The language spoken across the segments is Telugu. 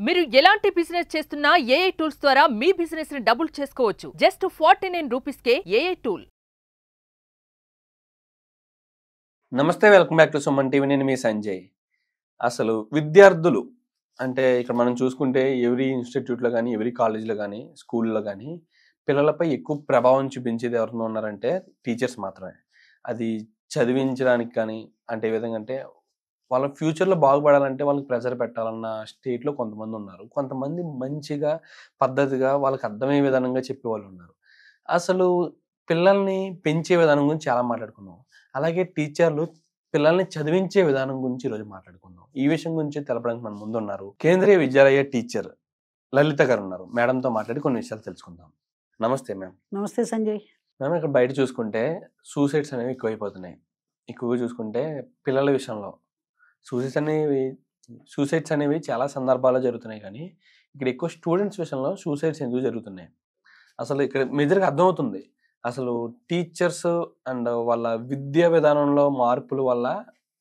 మీరు ఎలాంటి బిజినెస్ చేస్తున్నా ఏఐ టూల్స్ ద్వారా మీ బిజినెస్ ని డబుల్ చేసుకోవచ్చు. జస్ట్ 49 రూపీస్కే ఏఐ టూల్. నమస్తే, welcome back to Suman TV. నేను మీ సంజయ్. అసలు విద్యార్థులు అంటే ఇక్కడ మనం చూసుకుంటే ఎవరీ ఇన్స్టిట్యూట్లో కానీ, ఎవరీ కాలేజ్లో కానీ, స్కూల్లో కానీ పిల్లలపై ఎక్కువ ప్రభావం చూపించేది ఎవరైనా ఉన్నారంటే టీచర్స్ మాత్రమే. అది చదివించడానికి కానీ అంటే ఏ విధంగా అంటే వాళ్ళ ఫ్యూచర్లో బాగుపడాలంటే వాళ్ళకి ప్రెజర్ పెట్టాలన్న స్టేట్లో కొంతమంది ఉన్నారు. కొంతమంది మంచిగా పద్ధతిగా వాళ్ళకి అర్థమయ్యే విధానంగా చెప్పేవాళ్ళు ఉన్నారు. అసలు పిల్లల్ని పెంచే విధానం గురించి చాలా మాట్లాడుకున్నాం. అలాగే టీచర్లు పిల్లల్ని చదివించే విధానం గురించి ఈరోజు మాట్లాడుకుందాం. ఈ విషయం గురించి తెలపడానికి మన ముందు ఉన్నారు కేంద్రీయ విద్యాలయ టీచర్ లలిత గారు ఉన్నారు. మేడంతో మాట్లాడి కొన్ని విషయాలు తెలుసుకుందాం. నమస్తే మ్యామ్. నమస్తే సంజయ్. మ్యామ్, ఇక్కడ బయట చూసుకుంటే సూసైడ్స్ అనేవి ఎక్కువైపోతున్నాయి. ఎక్కువగా చూసుకుంటే పిల్లల విషయంలో సూసైడ్స్ అనేవి చాలా సందర్భాల్లో జరుగుతున్నాయి. కానీ ఇక్కడ ఎక్కువ స్టూడెంట్స్ విషయంలో సూసైడ్స్ ఎందుకు జరుగుతున్నాయి? అసలు ఇక్కడ మేజర్గా అర్థమవుతుంది. అసలు టీచర్స్ అండ్ వాళ్ళ విద్యా విధానంలో మార్పుల వల్ల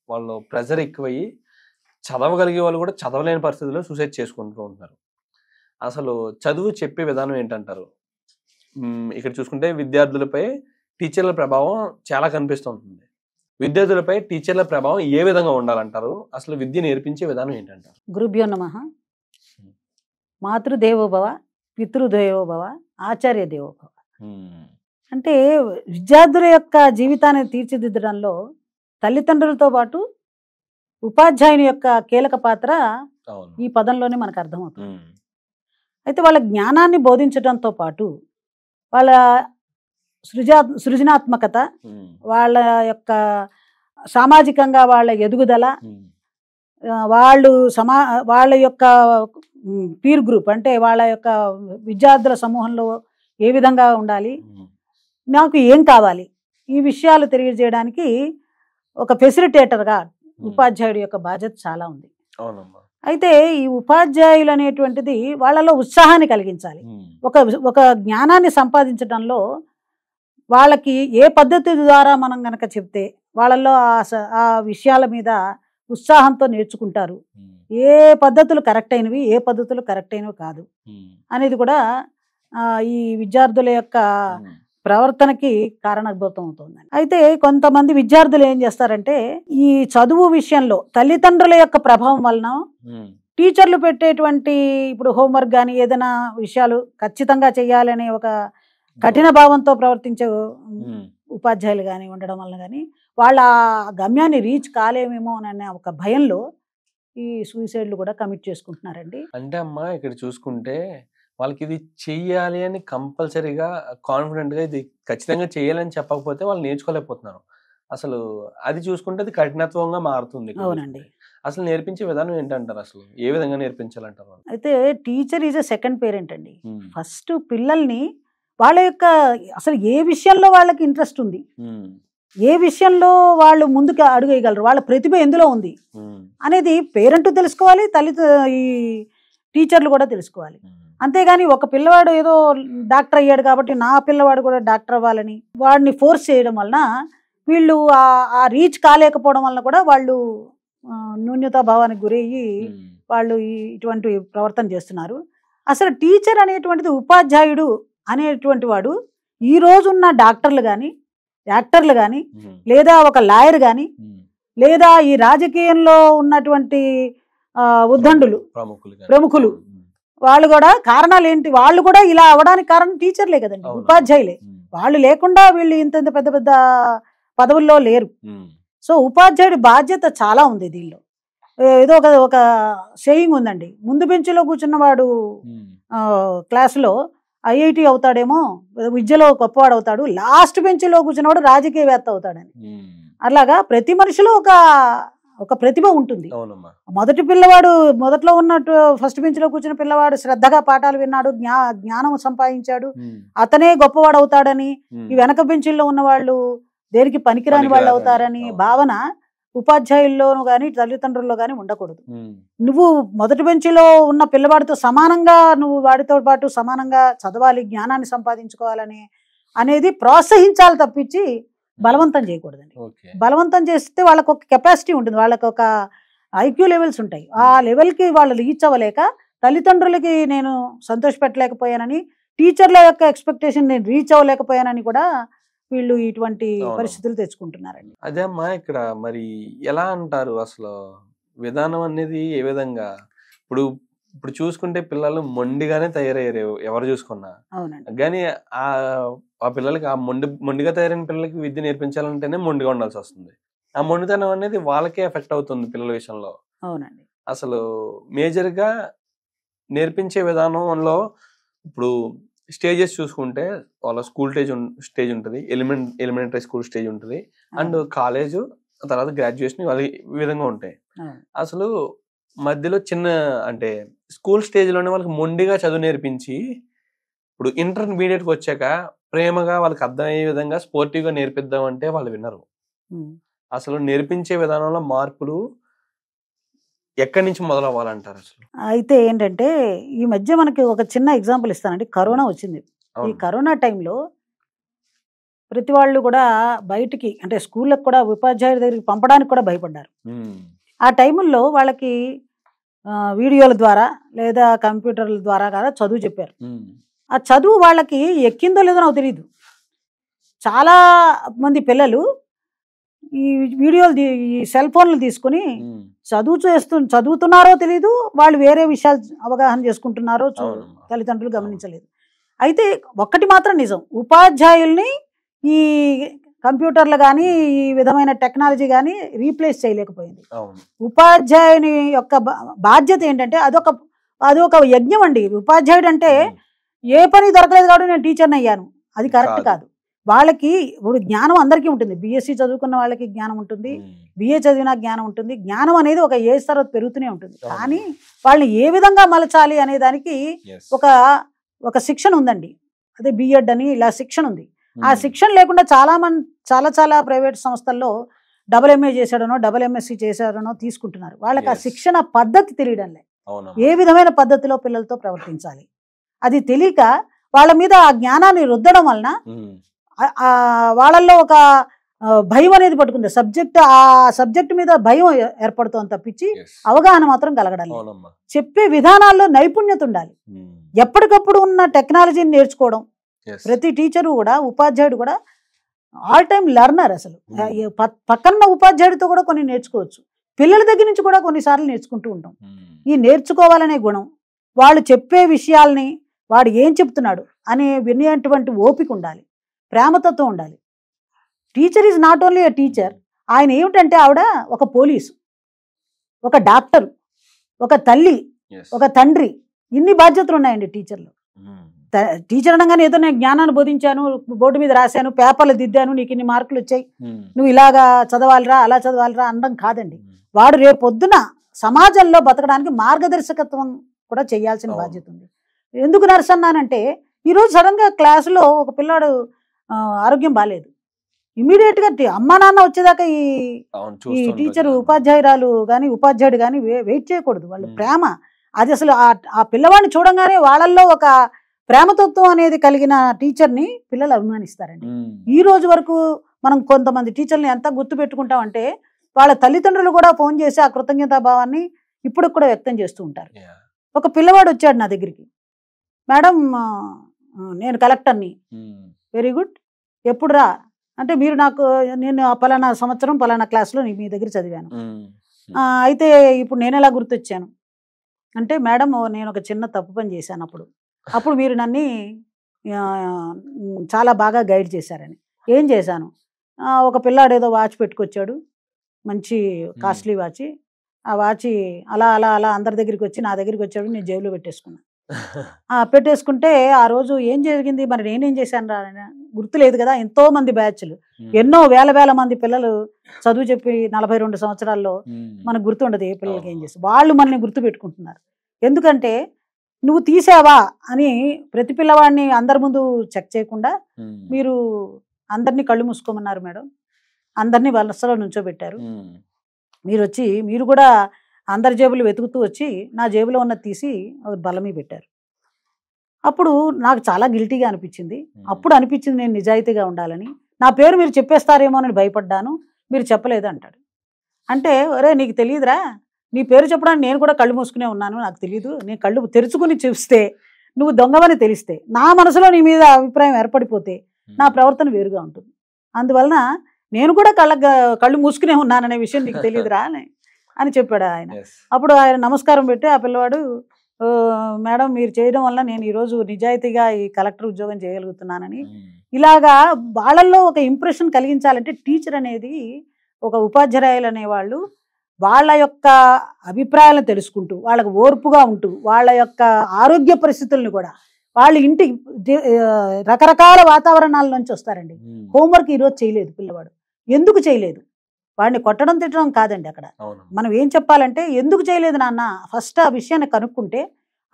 వాళ్ళు ప్రెజర్ ఎక్కువయ్యి చదవగలిగే వాళ్ళు కూడా చదవలేని పరిస్థితుల్లో సూసైడ్ చేసుకుంటూ ఉంటున్నారు. అసలు చదువు చెప్పే విధానం ఏంటంటారు? ఇక్కడ చూసుకుంటే విద్యార్థులపై టీచర్ల ప్రభావం చాలా కనిపిస్తుంటుంది. విద్యార్థులపై టీచర్ల ప్రభావం ఏ విధంగా ఉండాలంటారు? అసలు విద్య నేర్పించే విధానం ఏంటంటారు? గురుభ్యో నమః. మాతృదేవోభవ, పితృదేవోభవ, ఆచార్య దేవోభవ. అంటే విద్యార్థుల యొక్క జీవితాన్ని తీర్చిదిద్దడంలో తల్లిదండ్రులతో పాటు ఉపాధ్యాయుని యొక్క కీలక పాత్ర ఈ పదంలోనే మనకు అర్థమవుతుంది. అయితే వాళ్ళ జ్ఞానాన్ని బోధించడంతో పాటు వాళ్ళ సృజనాత్మకత, వాళ్ళ యొక్క సామాజికంగా వాళ్ళ ఎదుగుదల, వాళ్ళ యొక్క పీర్ గ్రూప్ అంటే వాళ్ళ యొక్క విద్యార్థుల సమూహంలో ఏ విధంగా ఉండాలి, నాకు ఏం కావాలి, ఈ విషయాలు తెలియజేయడానికి ఒక ఫెసిలిటేటర్గా ఉపాధ్యాయుడి యొక్క బాధ్యత చాలా ఉంది. అయితే ఈ ఉపాధ్యాయులు అనేటువంటిది వాళ్ళలో ఉత్సాహాన్ని కలిగించాలి. ఒక జ్ఞానాన్ని సంపాదించడంలో వాళ్ళకి ఏ పద్ధతి ద్వారా మనం గనక చెప్తే వాళ్ళల్లో ఆ విషయాల మీద ఉత్సాహంతో నేర్చుకుంటారు. ఏ పద్ధతులు కరెక్ట్ అయినవి, ఏ పద్ధతులు కరెక్ట్ అయినవి కాదు అనేది కూడా ఈ విద్యార్థుల యొక్క ప్రవర్తనకి కారణభూతం అవుతుంది. అయితే కొంతమంది విద్యార్థులు ఏం చేస్తారంటే ఈ చదువు విషయంలో తల్లిదండ్రుల యొక్క ప్రభావం వలన టీచర్లు పెట్టేటువంటి ఇప్పుడు హోంవర్క్ కానీ ఏదైనా విషయాలు ఖచ్చితంగా చేయాలనే ఒక కఠిన భావంతో ప్రవర్తించే ఉపాధ్యాయులు కానీ ఉండడం వలన కానీ వాళ్ళ గమ్యాన్ని రీచ్ కాలేమేమో అనే ఒక భయంలో ఈ సూసైడ్లు కూడా కమిట్ చేసుకుంటున్నారండి. అంటే అమ్మా, ఇక్కడ చూసుకుంటే వాళ్ళకి ఇది చెయ్యాలి అని కంపల్సరీగా కాన్ఫిడెంట్గా ఇది ఖచ్చితంగా చేయాలని చెప్పకపోతే వాళ్ళు నేర్చుకోలేకపోతున్నారు. అసలు అది చూసుకుంటే అది కఠినత్వంగా మారుతుంది. అవునండి. అసలు నేర్పించే విధానం ఏంటంటారు? అసలు ఏ విధంగా నేర్పించాలంటారు? అయితే teacher is a second parent అండి. ఫస్ట్ పిల్లల్ని వాళ్ళ యొక్క అసలు ఏ విషయంలో వాళ్ళకి ఇంట్రెస్ట్ ఉంది, ఏ విషయంలో వాళ్ళు ముందుకు అడుగేయగలరు, వాళ్ళ ప్రతిభ ఎందులో ఉంది అనేది పేరెంట్ తెలుసుకోవాలి, ఈ టీచర్లు కూడా తెలుసుకోవాలి. అంతేగాని ఒక పిల్లవాడు ఏదో డాక్టర్ అయ్యాడు కాబట్టి నా పిల్లవాడు కూడా డాక్టర్ అవ్వాలని వాడిని ఫోర్స్ చేయడం వలన వీళ్ళు ఆ రీచ్ కాలేకపోవడం వలన కూడా వాళ్ళు న్యూన్యతాభావానికి గురయ్యి వాళ్ళు ఇటువంటి ప్రవర్తన చేస్తున్నారు. అసలు టీచర్ అనేటువంటిది ఉపాధ్యాయుడు అనేటువంటి వాడు ఈ రోజున్న డాక్టర్లు కానీ, యాక్టర్లు కానీ, లేదా ఒక లాయర్ కానీ, లేదా ఈ రాజకీయంలో ఉన్నటువంటి ఉద్దండులు ప్రముఖులు వాళ్ళు కూడా కారణాలు ఏంటి, వాళ్ళు కూడా ఇలా అవడానికి కారణం టీచర్లే కదండి, ఉపాధ్యాయులే. వాళ్ళు లేకుండా వీళ్ళు ఇంత పెద్ద పెద్ద పదవుల్లో లేరు. సో ఉపాధ్యాయుడి బాధ్యత చాలా ఉంది దీనిలో. ఏదో ఒక సేయింగ్ ఉందండి, ముందు బెంచ్లో కూర్చున్నవాడు క్లాసులో ఐఐటి అవుతాడేమో, విద్యలో గొప్పవాడు అవుతాడు, లాస్ట్ బెంచ్లో కూర్చున్నవాడు రాజకీయవేత్త అవుతాడని. అలాగా ప్రతి మనిషిలో ఒక ప్రతిభ ఉంటుంది. మొదటి పిల్లవాడు మొదట్లో ఉన్నట్టు ఫస్ట్ బెంచ్ లో కూర్చున్న పిల్లవాడు శ్రద్ధగా పాఠాలు విన్నాడు, జ్ఞానం సంపాదించాడు, అతనే గొప్పవాడు అవుతాడని, ఈ వెనక బెంచుల్లో ఉన్న వాళ్ళు దేనికి పనికిరాని వాళ్ళు అవుతారని భావన ఉపాధ్యాయుల్లోనూ కానీ తల్లిదండ్రుల్లో కానీ ఉండకూడదు. నువ్వు మొదటి బెంచ్లో ఉన్న పిల్లవాడితో సమానంగా నువ్వు వాడితో పాటు సమానంగా చదవాలి, జ్ఞానాన్ని సంపాదించుకోవాలని అనేది ప్రోత్సహించాలి తప్పించి బలవంతం చేయకూడదండి. బలవంతం చేస్తే వాళ్ళకు ఒక కెపాసిటీ ఉంటుంది, వాళ్ళకు ఒక ఐక్యూ లెవెల్స్ ఉంటాయి. ఆ లెవెల్కి వాళ్ళు రీచ్ అవ్వలేక తల్లిదండ్రులకి నేను సంతోషపెట్టలేకపోయానని, టీచర్ల యొక్క ఎక్స్పెక్టేషన్ నేను రీచ్ అవ్వలేకపోయానని కూడా వీళ్ళు ఇటువంటి పరిస్థితులు తెచ్చుకుంటున్నారండి. అదే అమ్మా, ఇక్కడ మరి ఎలా అంటారు అసలు విధానం అనేది ఏ విధంగా? ఇప్పుడు ఇప్పుడు చూసుకుంటే పిల్లలు మొండిగానే తయారయ్యారు ఎవరు చూసుకున్నా. అవునండి. కానీ ఆ పిల్లలకి ఆ మొండిగా తయారైన పిల్లలకి విద్య నేర్పించాలంటేనే మొండిగా ఉండాల్సి వస్తుంది. ఆ మొండితనం అనేది వాళ్ళకే ఎఫెక్ట్ అవుతుంది పిల్లల విషయంలో. అవునండి. అసలు మేజర్గా నేర్పించే విధానంలో ఇప్పుడు స్టేజెస్ చూసుకుంటే వాళ్ళ స్కూల్ స్టేజ్ ఉంటుంది, ఎలిమెంటరీ స్కూల్ స్టేజ్ ఉంటుంది, అండ్ కాలేజ్, తర్వాత గ్రాడ్యుయేషన్, వాళ్ళ విధంగా ఉంటాయి. అసలు మధ్యలో చిన్న అంటే స్కూల్ స్టేజ్లోనే వాళ్ళకి మొండిగా చదువు నేర్పించి ఇప్పుడు ఇంటర్మీడియట్కి వచ్చాక ప్రేమగా వాళ్ళకి అర్థమయ్యే విధంగా స్పోర్టివ్గా నేర్పిద్దామంటే వాళ్ళు వినరు. అసలు నేర్పించే విధానంలో మార్పులు ఎక్కడి నుంచి మొదలవ్వాలంటారు అసలు? అయితే ఏంటంటే ఈ మధ్య మనకి ఒక చిన్న ఎగ్జాంపుల్ ఇస్తానండి. కరోనా వచ్చింది. ఈ కరోనా టైంలో ప్రతి వాళ్ళు కూడా బయటికి అంటే స్కూళ్ళకు కూడా ఉపాధ్యాయుల దగ్గరికి పంపడానికి కూడా భయపడ్డారు. ఆ టైముల్లో వాళ్ళకి వీడియోల ద్వారా లేదా కంప్యూటర్ల ద్వారా కదా చదువు చెప్పారు. ఆ చదువు వాళ్ళకి ఎక్కిందో లేదో నాకు తెలియదు. చాలా మంది పిల్లలు ఈ వీడియోలు ఈ సెల్ ఫోన్లు తీసుకుని చదువుతున్నారో తెలీదు, వాళ్ళు వేరే విషయాలు అవగాహన చేసుకుంటున్నారో తల్లిదండ్రులు గమనించలేదు. అయితే ఒక్కటి మాత్రం నిజం, ఉపాధ్యాయుల్ని ఈ కంప్యూటర్లు కానీ ఈ విధమైన టెక్నాలజీ కానీ రీప్లేస్ చేయలేకపోయింది. ఉపాధ్యాయుని యొక్క బాధ్యత ఏంటంటే అదొక యజ్ఞం అండి. ఉపాధ్యాయుడు అంటే ఏ పని దొరకలేదు కాబట్టి నేను టీచర్ని అయ్యాను, అది కరెక్ట్ కాదు. వాళ్ళకి ఇప్పుడు జ్ఞానం అందరికీ ఉంటుంది. బీఎస్సీ చదువుకున్న వాళ్ళకి జ్ఞానం ఉంటుంది, బిఏ చదివిన జ్ఞానం ఉంటుంది. జ్ఞానం అనేది ఒక ఏజ్ తర్వాత పెరుగుతూనే ఉంటుంది. కానీ వాళ్ళని ఏ విధంగా మలచాలి అనే దానికి ఒక శిక్షణ ఉందండి. అదే బిఎడ్ అని ఇలా శిక్షణ ఉంది. ఆ శిక్షణ లేకుండా చాలా ప్రైవేట్ సంస్థల్లో MA చేశాడనో MSc చేశాడనో తీసుకుంటున్నారు. వాళ్ళకి ఆ శిక్షణ పద్ధతి తెలియడం లేదు, ఏ విధమైన పద్ధతిలో పిల్లలతో ప్రవర్తించాలి అది తెలియక వాళ్ళ మీద ఆ జ్ఞానాన్ని రుద్దడం వలన వాళ్ళల్లో ఒక భయం అనేది పట్టుకుంది. ఆ సబ్జెక్ట్ మీద భయం ఏర్పడుతోంది తప్పించి అవగాహన మాత్రం కలగడం లేదు. చెప్పే విధానాల్లో నైపుణ్యత ఉండాలి. ఎప్పటికప్పుడు ఉన్న టెక్నాలజీని నేర్చుకోవడం. ప్రతి టీచరు కూడా, ఉపాధ్యాయుడు కూడా ఆల్ టైమ్ లెర్నర్. అసలు పక్కన ఉపాధ్యాయుడితో కూడా కొన్ని నేర్చుకోవచ్చు. పిల్లల దగ్గర నుంచి కూడా కొన్నిసార్లు నేర్చుకుంటూ ఉంటాం. ఈ నేర్చుకోవాలనే గుణం, వాళ్ళు చెప్పే విషయాల్ని వాడు ఏం చెప్తున్నాడు అని వినేటువంటి ఓపిక ఉండాలి, ప్రేమతత్వం ఉండాలి. Teacher is not only a teacher, ఆయన ఏమిటంటే ఆవిడ ఒక పోలీసు, ఒక డాక్టర్, ఒక తల్లి, ఒక తండ్రి, ఇన్ని బాధ్యతలు ఉన్నాయండి టీచర్లు. టీచర్ అనగానే ఏదో నేను జ్ఞానాన్ని బోధించాను, బోర్డు మీద రాశాను, పేపర్లు దిద్దాను, నీకు ఇన్ని మార్కులు వచ్చాయి, నువ్వు ఇలాగా చదవాలిరా అలా చదవాలిరా అనడం కాదండి. వాడు రేపొద్దున సమాజంలో బతకడానికి మార్గదర్శకత్వం కూడా చేయాల్సిన బాధ్యత ఉంది. ఎందుకు నర్స్ అన్నానంటే ఈరోజు సడన్గా క్లాసులో ఒక పిల్లాడు ఆరోగ్యం బాగాలేదు, ఇమీడియట్గా అమ్మా నాన్న వచ్చేదాకా ఈ టీచర్ ఉపాధ్యాయురాలు కానీ ఉపాధ్యాయుడు కానీ వెయిట్ చేయకూడదు. వాళ్ళు ప్రేమ అది అసలు ఆ పిల్లవాడిని చూడంగానే వాళ్ళల్లో ఒక ప్రేమతత్వం అనేది కలిగిన టీచర్ని పిల్లలు అభిమానిస్తారండి. ఈ రోజు వరకు మనం కొంతమంది టీచర్ని ఎంత గుర్తు పెట్టుకుంటామంటే వాళ్ళ తల్లిదండ్రులు కూడా ఫోన్ చేసి ఆ కృతజ్ఞతా భావాన్ని ఇప్పుడు కూడా వ్యక్తం చేస్తూ ఉంటారు. ఒక పిల్లవాడు వచ్చాడు నా దగ్గరికి, మేడం నేను కలెక్టర్ని. వెరీ గుడ్, ఎప్పుడు రా అంటే నేను పలానా సంవత్సరం పలానా క్లాస్లో మీ దగ్గర చదివాను, అయితే ఇప్పుడు నేను ఎలా గుర్తొచ్చాను అంటే మేడం నేను ఒక చిన్న తప్పు పని చేశాను, అప్పుడు మీరు నన్ను చాలా బాగా గైడ్ చేశారని. ఏం చేశాను, ఒక పిల్లాడు ఏదో వాచ్ పెట్టుకొచ్చాడు, మంచి కాస్ట్లీ వాచ్, ఆ వాచ్ అలా అలా అలా అందరి దగ్గరికి వచ్చి నా దగ్గరికి వచ్చాడు, నేను జేబులో పెట్టేసుకున్నాను. పెట్టేసుకుంటే ఆ రోజు ఏం జరిగింది మరి నేనేం చేశాను రా గుర్తులేదు కదా. ఎంతో మంది బ్యాచ్లు, ఎన్నో వేల మంది పిల్లలు చదువు చెప్పి 42 సంవత్సరాల్లో మనకు గుర్తుండదు ఏ పిల్లలకి ఏం చేస్తారు. వాళ్ళు మనల్ని గుర్తు పెట్టుకుంటున్నారు. ఎందుకంటే నువ్వు తీసావా అని ప్రతి పిల్లవాడిని అందరి ముందు చెక్ చేయకుండా మీరు అందరినీ కళ్ళు మూసుకోమన్నారు మేడం, అందరినీ వలసలో నుంచోబెట్టారు. మీరు కూడా అందరి జేబులు వెతుకుతూ వచ్చి నా జేబులో ఉన్నది తీసి బలమీ పెట్టారు. అప్పుడు నాకు చాలా గిల్టీగా అనిపించింది. అప్పుడు అనిపించింది నేను నిజాయితీగా ఉండాలని. నా పేరు మీరు చెప్పేస్తారేమో అని భయపడ్డాను, మీరు చెప్పలేదు అంటాడు. అంటే ఒరే నీకు తెలియదురా, నీ పేరు చెప్పడానికి నేను కూడా కళ్ళు మూసుకునే ఉన్నాను, నాకు తెలియదు. నేను కళ్ళు తెరుచుకుని చూస్తే నువ్వు దొంగవని తెలిస్తే, నా మనసులో నీ మీద అభిప్రాయం ఏర్పడిపోతే నా ప్రవర్తన వేరుగా ఉంటుంది. అందువలన నేను కూడా కళ్ళు మూసుకునే ఉన్నాననే విషయం నీకు తెలియదురా అని చెప్పాడు ఆయన. అప్పుడు ఆయన నమస్కారం పెట్టి ఆ పిల్లవాడు, మేడం మీరు చేయడం వల్ల నేను ఈరోజు నిజాయితీగా ఈ కలెక్టర్ ఉద్యోగం చేయగలుగుతున్నానని. ఇలాగా వాళ్ళల్లో ఒక ఇంప్రెషన్ కలిగించాలంటే టీచర్ అనేది, ఒక ఉపాధ్యాయులు అనేవాళ్ళు వాళ్ళ యొక్క అభిప్రాయాలను తెలుసుకుంటూ, వాళ్ళకు ఓర్పుగా ఉంటూ, వాళ్ళ యొక్క ఆరోగ్య పరిస్థితులను కూడా, వాళ్ళు ఇంటి రకరకాల వాతావరణాల నుంచి వస్తారండి. హోంవర్క్ ఈరోజు చేయలేదు పిల్లవాడు, ఎందుకు చేయలేదు? వాడిని కొట్టడం తిట్టడం కాదండి. అక్కడ మనం ఏం చెప్పాలంటే, ఎందుకు చేయలేదు నాన్న, ఫస్ట్ ఆ విషయాన్ని కనుక్కుంటే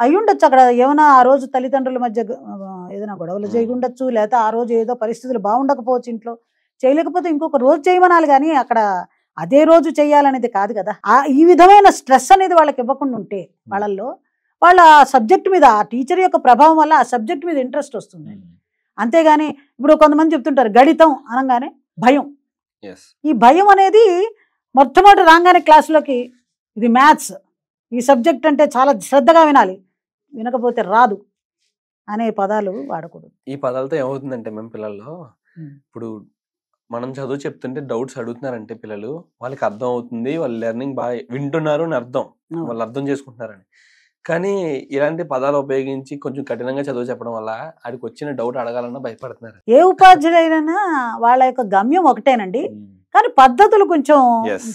అయ్యుండొచ్చు. అక్కడ ఏమైనా ఆ రోజు తల్లిదండ్రుల మధ్య ఏదైనా గొడవలు చేయకుండొచ్చు, లేకపోతే ఆ రోజు ఏదో పరిస్థితులు బాగుండకపోవచ్చు, ఇంట్లో చేయలేకపోతే ఇంకొక రోజు చేయమనాలి. కానీ అక్కడ అదే రోజు చేయాలనేది కాదు కదా. ఈ విధమైన స్ట్రెస్ అనేది వాళ్ళకి ఇవ్వకుండా ఉంటే వాళ్ళల్లో, వాళ్ళ ఆ సబ్జెక్ట్ మీద, ఆ టీచర్ యొక్క ప్రభావం వల్ల ఆ సబ్జెక్ట్ మీద ఇంట్రెస్ట్ వస్తుంది. అంతేగాని ఇప్పుడు కొంతమంది చెప్తుంటారు గణితం అనగానే భయం. ఈ భయం అనేది మొట్టమొదటి రాగానే క్లాసులోకి, ఇది మ్యాథ్స్, ఈ సబ్జెక్ట్ అంటే చాలా శ్రద్ధగా వినాలి, వినకపోతే రాదు అనే పదాలు వాడకూడదు. ఈ పదాలతో ఏమవుతుందంటే మేము పిల్లల్లో, ఇప్పుడు మనం చదువు చెప్తుంటే డౌట్స్ అడుగుతున్నారంటే పిల్లలు, వాళ్ళకి అర్థం అవుతుంది, వాళ్ళు లెర్నింగ్ బాగా వింటున్నారు అని అర్థం, వాళ్ళు అర్థం చేసుకుంటున్నారని. కానీ ఇలాంటి పదాలు ఉపయోగించి కొంచెం కఠినంగా చదువు చెప్పడం వల్ల ఆడికి వచ్చిన డౌట్ అడగాలన్నా భయపడుతున్నారు. ఏ ఉపాధ్యాయులైనా వాళ్ళ యొక్క గమ్యం ఒకటేనండి, కానీ పద్ధతులు కొంచెం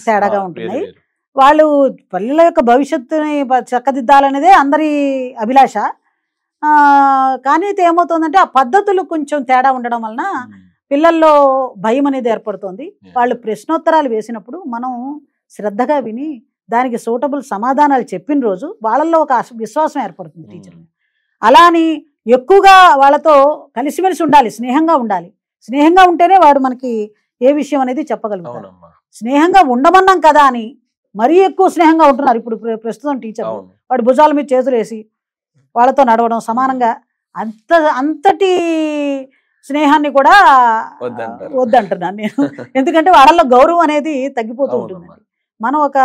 తేడాగా ఉంటున్నాయి. వాళ్ళు పిల్లల యొక్క భవిష్యత్తుని చక్కదిద్దాలనేదే అందరి అభిలాష. కానీ ఇది ఏమవుతుందంటే ఆ పద్ధతులు కొంచెం తేడా ఉండడం వలన పిల్లల్లో భయం అనేది ఏర్పడుతుంది. వాళ్ళు ప్రశ్నోత్తరాలు వేసినప్పుడు మనం శ్రద్ధగా విని దానికి సూటబుల్ సమాధానాలు చెప్పిన రోజు వాళ్ళల్లో ఒక విశ్వాసం ఏర్పడుతుంది టీచర్ని. అలా అని ఎక్కువగా వాళ్ళతో కలిసిమెలిసి ఉండాలి, స్నేహంగా ఉండాలి. స్నేహంగా ఉంటేనే వాడు మనకి ఏ విషయం అనేది చెప్పగలుగుతాడు. స్నేహంగా ఉండమన్నాం కదా అని మరీ ఎక్కువ స్నేహంగా ఉంటున్నారు ఇప్పుడు ప్రస్తుతం టీచర్. వాడు భుజాల మీద చేతులు వేసి వాళ్ళతో నడవడం, సమానంగా అంతటి స్నేహాన్ని కూడా వద్దంటున్నాను నేను. ఎందుకంటే వాళ్ళల్లో గౌరవం అనేది తగ్గిపోతూ ఉంటుంది. మనం ఒక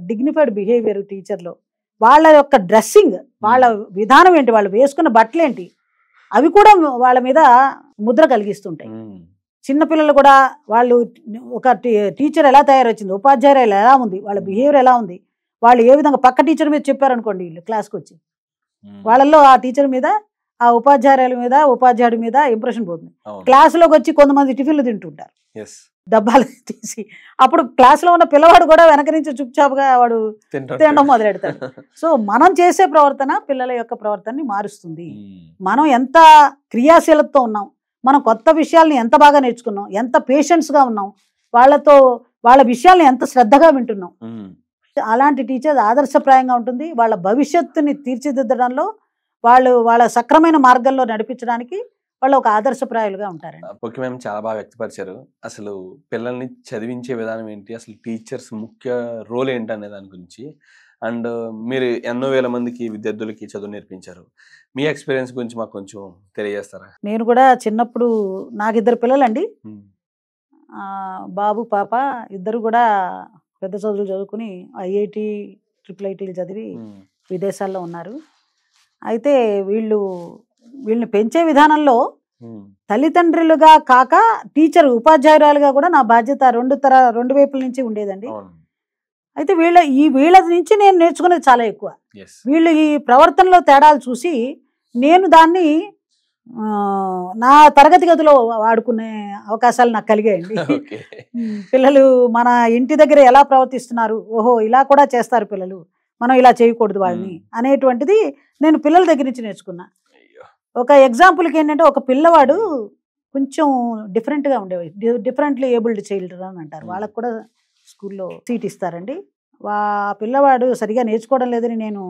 డిగ్నిఫైడ్ బిహేవియర్ టీచర్లో, వాళ్ళ యొక్క డ్రెస్సింగ్, వాళ్ళ విధానం ఏంటి, వాళ్ళు వేసుకున్న బట్టలు ఏంటి, అవి కూడా వాళ్ళ మీద ముద్ర కలిగిస్తుంటాయి. చిన్నపిల్లలు కూడా వాళ్ళు ఒక టీచర్ ఎలా తయారొచ్చింది, ఉపాధ్యాయులు ఎలా ఉంది, వాళ్ళ బిహేవియర్ ఎలా ఉంది, వాళ్ళు ఏ విధంగా పక్క టీచర్ మీద చెప్పారనుకోండి, వీళ్ళు క్లాస్కి వచ్చి వాళ్ళల్లో ఆ టీచర్ మీద, ఆ ఉపాధ్యాయుల మీద, ఉపాధ్యాయుడి మీద ఇంప్రెషన్ పోతుంది. క్లాసులోకి వచ్చి కొంతమంది టిఫిన్లు తింటుంటారు డబ్బాలు తీసి, అప్పుడు క్లాసులో ఉన్న పిల్లవాడు కూడా వెనక నుంచి చుప్చాపుగా వాడు తినడం మొదలెడతాడు. సో మనం చేసే ప్రవర్తన పిల్లల యొక్క ప్రవర్తనని మారుస్తుంది. మనం ఎంత క్రియాశీలతతో ఉన్నాం, మనం కొత్త విషయాల్ని ఎంత బాగా నేర్చుకున్నాం, ఎంత పేషెన్స్గా ఉన్నాం, వాళ్ళతో వాళ్ళ విషయాల్ని ఎంత శ్రద్ధగా వింటున్నాం, అలాంటి టీచర్ ఆదర్శప్రాయంగా ఉంటుంది. వాళ్ళ భవిష్యత్తుని తీర్చిదిద్దడంలో, వాళ్ళ సక్రమైన మార్గంలో నడిపించడానికి వాళ్ళు ఒక ఆదర్శప్రాయాలుగా ఉంటారండి. ఓకే మ్యామ్, చాలా బాగా వ్యక్తపరిచారు. అసలు పిల్లల్ని చదివించే విధానం ఏంటి, అసలు టీచర్స్ ముఖ్య రోల్ ఏంటి అనే దాని గురించి, అండ్ మీరు ఎన్నో వేల మందికి విద్యార్థులకి చదువు నేర్పించారు. మీ ఎక్స్పీరియన్స్ గురించి మాకు కొంచెం తెలియజేస్తారా? నేను కూడా చిన్నప్పుడు, నాకు 2 పిల్లలండి, బాబు పాప, ఇద్దరు కూడా పెద్ద చదువులు చదువుకుని IIT IIIT చదివి విదేశాల్లో ఉన్నారు. అయితే వీళ్ళని పెంచే విధానంలో తల్లిదండ్రులుగా కాక టీచర్, ఉపాధ్యాయురాలుగా కూడా నా బాధ్యత రెండు వైపుల నుంచి ఉండేదండి. అయితే వీళ్ళ నుంచి నేను నేర్చుకునేది చాలా ఎక్కువ. వీళ్ళు ఈ ప్రవర్తనలో తేడాలు చూసి నేను దాన్ని నా తరగతి గదిలో వాడుకునే అవకాశాలు నాకు కలిగాయండి. పిల్లలు మన ఇంటి దగ్గర ఎలా ప్రవర్తిస్తున్నారు, ఓహో ఇలా కూడా చేస్తారు పిల్లలు, మనం ఇలా చేయకూడదు వాళ్ళని అనేటువంటిది నేను పిల్లల దగ్గర నుంచి నేర్చుకున్నా. ఒక ఎగ్జాంపుల్కి ఏంటంటే, ఒక పిల్లవాడు కొంచెం డిఫరెంట్గా ఉండేవి, డిఫరెంట్లీ ఏబుల్డ్ చైల్డ్ అని అంటారు, వాళ్ళకు కూడా స్కూల్లో సీట్ ఇస్తారండి. పిల్లవాడు సరిగా నేర్చుకోవడం లేదని నేను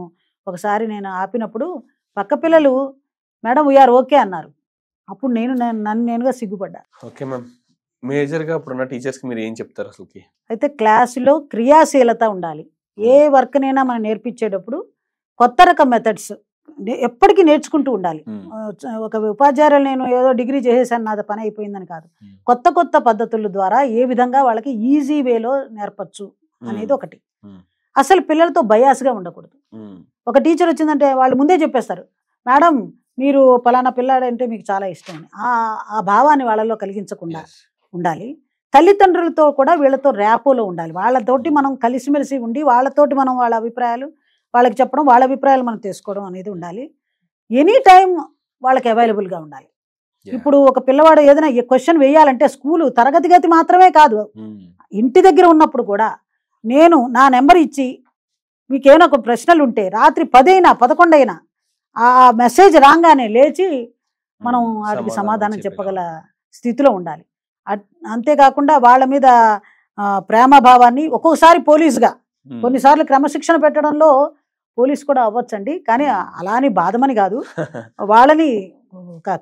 ఒకసారి ఆపినప్పుడు పక్క పిల్లలు మేడం వీఆర్ ఓకే అన్నారు. అప్పుడు నేనుగా సిగ్గుపడ్డా. ఓకే మ్యామ్, మేజర్గా ఇప్పుడున్న టీచర్స్కి మీరు ఏం చెప్తారు అసలుకి? అయితే క్లాసులో క్రియాశీలత ఉండాలి. ఏ వర్క్నైనా మనం నేర్పించేటప్పుడు కొత్త రకం మెథడ్స్ ఎప్పటికీ నేర్చుకుంటూ ఉండాలి. ఒక ఉపాధ్యాయులు నేను ఏదో డిగ్రీ చేసేసాను, నాది పని అయిపోయిందని కాదు, కొత్త కొత్త పద్ధతుల ద్వారా ఏ విధంగా వాళ్ళకి ఈజీ వేలో నేర్పచ్చు అనేది ఒకటి. అసలు పిల్లలతో బయాస్గా ఉండకూడదు. ఒక టీచర్ వచ్చిందంటే వాళ్ళు ముందే చెప్పేస్తారు, మేడం మీరు పలానా పిల్లాడంటే మీకు చాలా ఇష్టం అని. ఆ భావాన్ని వాళ్ళలో కలిగించకుండా ఉండాలి. తల్లిదండ్రులతో కూడా వీళ్ళతో ర్యాపోలో ఉండాలి. వాళ్ళతోటి మనం కలిసిమెలిసి ఉండి వాళ్ళతోటి మనం వాళ్ళ అభిప్రాయాలు వాళ్ళకి చెప్పడం, వాళ్ళ అభిప్రాయాలు మనం తెలుసుకోవడం అనేది ఉండాలి. ఎనీ టైం వాళ్ళకి అవైలబుల్గా ఉండాలి. ఇప్పుడు ఒక పిల్లవాడు ఏదైనా క్వశ్చన్ వేయాలంటే స్కూలు తరగతి గది మాత్రమే కాదు, ఇంటి దగ్గర ఉన్నప్పుడు కూడా నేను నా నెంబర్ ఇచ్చి మీకు ఏమైనా ఒక ప్రశ్నలు ఉంటే రాత్రి 10 అయినా 11 అయినా ఆ మెసేజ్ రాగానే లేచి మనం వాటికి సమాధానం చెప్పగల స్థితిలో ఉండాలి. అంతేకాకుండా వాళ్ళ మీద ప్రేమభావాన్ని ఒక్కొక్కసారి పోలీసుగా, కొన్నిసార్లు క్రమశిక్షణ పెట్టడంలో పోలీసు కూడా అవ్వచ్చండి, కానీ అలా అని బాధమని కాదు. వాళ్ళని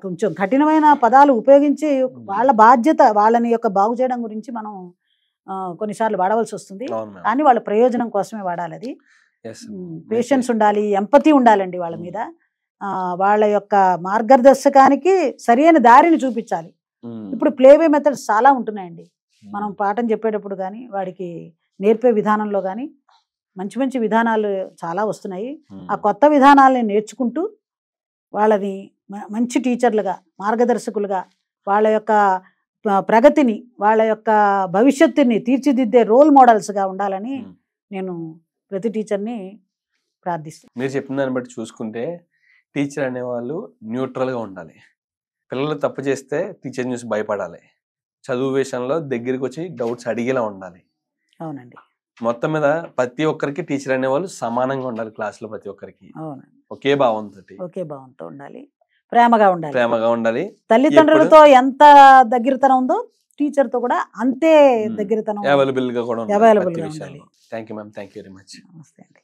కొంచెం కఠినమైన పదాలు ఉపయోగించి వాళ్ళ బాధ్యత వాళ్ళని యొక్క బాగు చేయడం గురించి మనం కొన్నిసార్లు వాడవలసి వస్తుంది, కానీ వాళ్ళ ప్రయోజనం కోసమే వాడాలి. అది పేషెన్స్ ఉండాలి, ఎంపతి ఉండాలండి వాళ్ళ మీద. వాళ్ళ యొక్క మార్గదర్శకానికి సరైన దారిని చూపించాలి. ఇప్పుడు ప్లేవే మెథడ్స్ చాలా ఉంటున్నాయండి. మనం పాఠం చెప్పేటప్పుడు కానీ వాడికి నేర్పే విధానంలో కానీ మంచి మంచి విధానాలు చాలా వస్తున్నాయి. ఆ కొత్త విధానాలని నేర్చుకుంటూ వాళ్ళని మంచి టీచర్లుగా, మార్గదర్శకులుగా, వాళ్ళ యొక్క ప్రగతిని, వాళ్ళ యొక్క భవిష్యత్తుని తీర్చిదిద్దే రోల్ మోడల్స్గా ఉండాలని నేను ప్రతి టీచర్ని ప్రార్థిస్తాను. మీరు చెప్పిన దాన్ని బట్టి చూసుకుంటే టీచర్ అనేవాళ్ళు న్యూట్రల్గా ఉండాలి. పిల్లలు తప్పు చేస్తే టీచర్ చూసి భయపడాలి. చదువు విషయంలో దగ్గరికి వచ్చి డౌట్స్ అడిగేలా ఉండాలి. అవునండి. మొత్తం మీద ప్రతి ఒక్కరికి టీచర్ అనేవాళ్ళు సమానంగా ఉండాలి. క్లాస్లో ప్రతి ఒక్కరికి అవునండి ఒకే భావంతో ఉండాలి, ప్రేమగా ఉండాలి. తల్లిదండ్రులతో ఎంత దగ్గరతనం ఉందో టీచర్తో కూడా అంతే దగ్గరతనం, అవైలబుల్ గా కూడా ఉండాలి. ఉండాలి. Thank you ma'am, thank you very much. నమస్తే అండి.